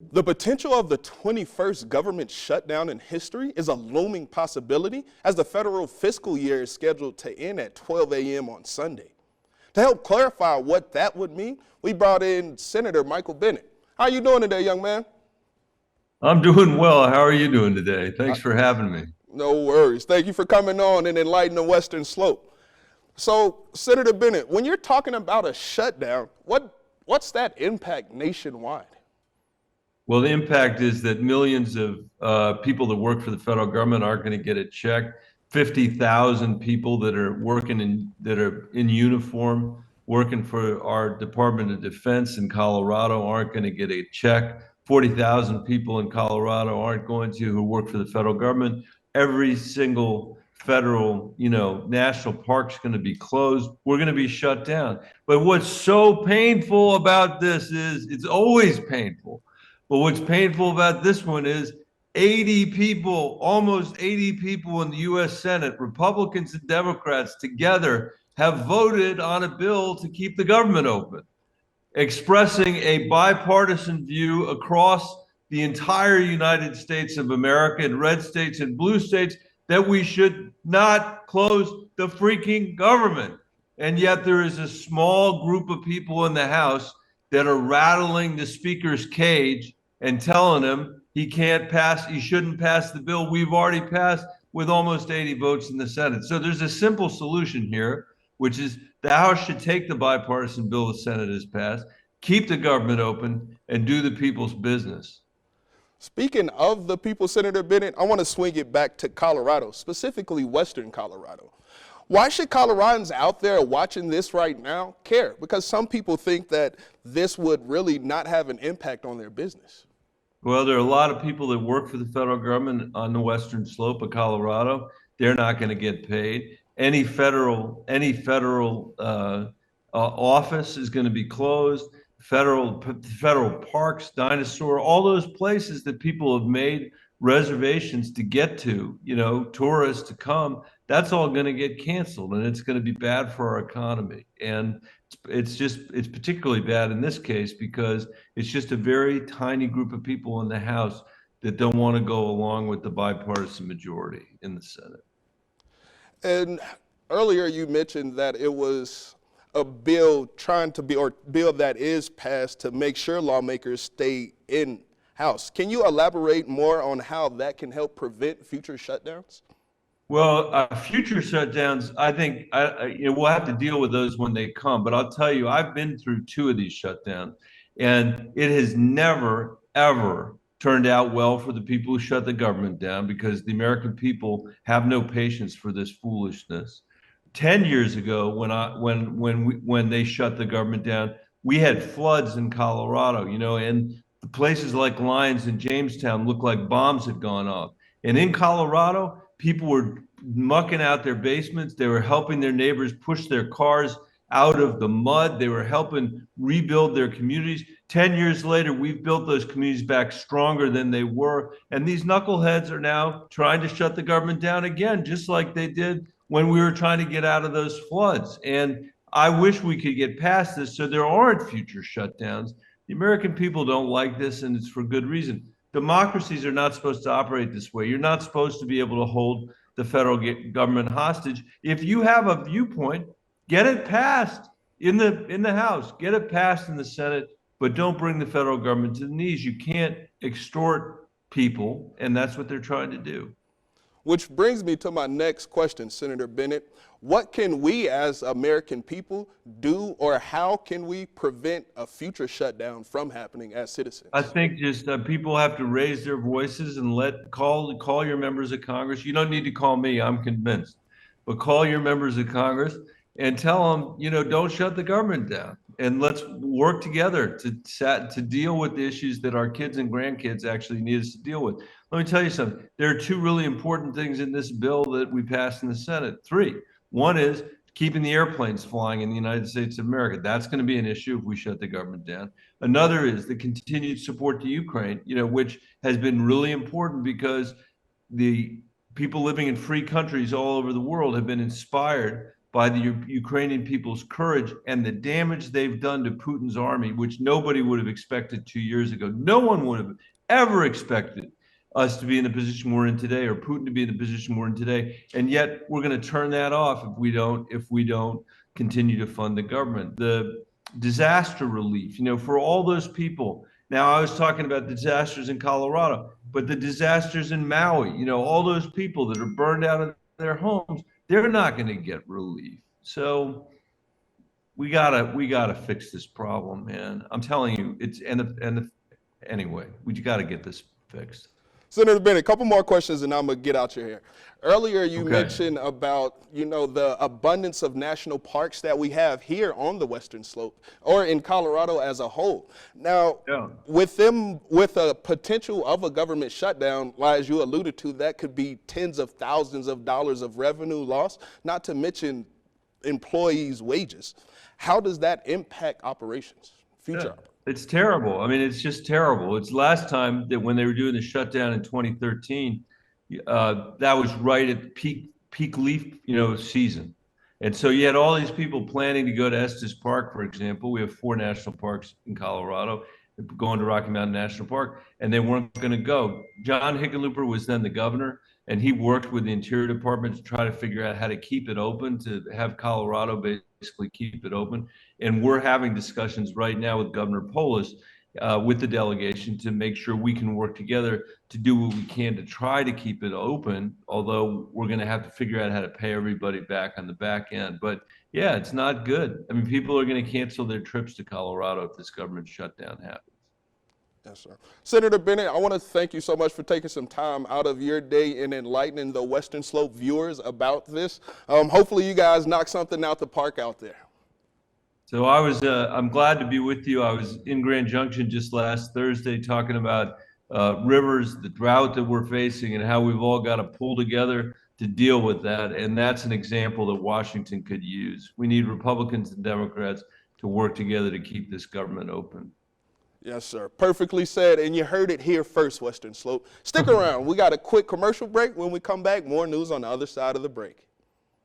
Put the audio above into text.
The potential of the 21st government shutdown in history is a looming possibility as the federal fiscal year is scheduled to end at 12 a.m. on Sunday. To help clarify what that would mean, we brought in Senator Michael Bennet. How are you doing today, young man? I'm doing well. How are you doing today? Uh, Thanks for having me. no worries. Thank you for coming on and enlightening the Western Slope. So, Senator Bennet, when you're talking about a shutdown, what's that impact nationwide? Well, the impact is that millions of people that work for the federal government aren't going to get a check. 50,000 people that are in uniform, working for our Department of Defense in Colorado aren't going to get a check. 40,000 people in Colorado aren't going to who work for the federal government. Every single federal, national park's going to be closed. We're going to be shut down. But what's so painful about this is it's always painful. But what's painful about this one is 80 people, almost 80 people in the US Senate, Republicans and Democrats together, have voted on a bill to keep the government open, expressing a bipartisan view across the entire United States of America, in red states and blue states, that we should not close the freaking government. And yet there is a small group of people in the House that are rattling the speaker's cage and telling him he shouldn't pass the bill we've already passed with almost 80 votes in the Senate. So there's a simple solution here, which is the House should take the bipartisan bill the Senate has passed, keep the government open, and do the people's business. Speaking of the people, Senator Bennet, I want to swing it back to Colorado, specifically Western Colorado. Why should Coloradans out there watching this right now care? Because some people think that this would really not have an impact on their business. Well, there are a lot of people that work for the federal government on the western slope of Colorado. They're not going to get paid. Any federal office is going to be closed. Federal parks, dinosaur, all those places that people have made reservations to get to, tourists to come, that's all going to get canceled, and it's going to be bad for our economy. And it's particularly bad in this case because it's just a very tiny group of people in the House that don't want to go along with the bipartisan majority in the Senate. And earlier you mentioned that it was a bill bill that is passed to make sure lawmakers stay in House. Can you elaborate more on how that can help prevent future shutdowns? Well, future shutdowns, I think we'll have to deal with those when they come. But I'll tell you, I've been through two of these shutdowns, and it has never, ever turned out well for the people who shut the government down because the American people have no patience for this foolishness. 10 years ago, when they shut the government down, we had floods in Colorado, and the places like Lyons and Jamestown looked like bombs had gone off. And in Colorado, people were mucking out their basements. They were helping their neighbors push their cars out of the mud. They were helping rebuild their communities. 10 years later, we've built those communities back stronger than they were. And these knuckleheads are now trying to shut the government down again, just like they did when we were trying to get out of those floods. And I wish we could get past this so there aren't future shutdowns. The American people don't like this, and it's for good reason. Democracies are not supposed to operate this way. You're not supposed to be able to hold the federal government hostage. If you have a viewpoint, get it passed in the House, get it passed in the Senate, but don't bring the federal government to the knees. You can't extort people, and that's what they're trying to do. Which brings me to my next question, Senator Bennet. What can we as American people do, or how can we prevent a future shutdown from happening as citizens? I think just people have to raise their voices and call your members of Congress. You don't need to call me, I'm convinced, but call your members of Congress and tell them, don't shut the government down, and let's work together to deal with the issues that our kids and grandkids actually need us to deal with. Let me tell you something. There are two really important things in this bill that we passed in the Senate. Three. One is keeping the airplanes flying in the United States of America. That's going to be an issue if we shut the government down. Another is the continued support to Ukraine, which has been really important because the people living in free countries all over the world have been inspired by the Ukrainian people's courage and the damage they've done to Putin's army, which nobody would have expected 2 years ago. No one would have ever expected us to be in the position we're in today, or Putin to be in the position we're in today. And yet we're going to turn that off if we don't continue to fund the government. The disaster relief, for all those people. Now, I was talking about disasters in Colorado, but the disasters in Maui, all those people that are burned out of their homes, they're not going to get relief. So we gotta fix this problem, man. I'm telling you, anyway, we got to get this fixed. Senator Bennet, a couple more questions and I'm going to get out your hair. Earlier you Okay. mentioned about, the abundance of national parks that we have here on the Western Slope or in Colorado as a whole. Now, Yeah. with a potential of a government shutdown, as you alluded to, that could be tens of thousands of dollars of revenue loss, not to mention employees' wages. How does that impact operations, future operations? It's terrible. I mean, it's just terrible. It's last time that when they were doing the shutdown in 2013, that was right at peak leaf, season. And so you had all these people planning to go to Estes Park, for example. We have 4 national parks in Colorado, going to Rocky Mountain National Park, and they weren't going to go. John Hickenlooper was then the governor, and he worked with the Interior Department to try to figure out how to keep it open, to have Colorado basically keep it open. And we're having discussions right now with Governor Polis, with the delegation, to make sure we can work together to do what we can to try to keep it open, although we're going to have to figure out how to pay everybody back on the back end. But yeah, it's not good. I mean, people are going to cancel their trips to Colorado if this government shutdown happens. Yes, sir. Senator Bennet, I want to thank you so much for taking some time out of your day and enlightening the Western Slope viewers about this. Hopefully you guys knock something out the park out there. So I'm glad to be with you. I was in Grand Junction just last Thursday talking about rivers, the drought that we're facing, and how we've all got to pull together to deal with that. And that's an example that Washington could use. We need Republicans and Democrats to work together to keep this government open. Yes, sir. Perfectly said. And you heard it here first, Western Slope. Stick around. We got a quick commercial break. When we come back, more news on the other side of the break.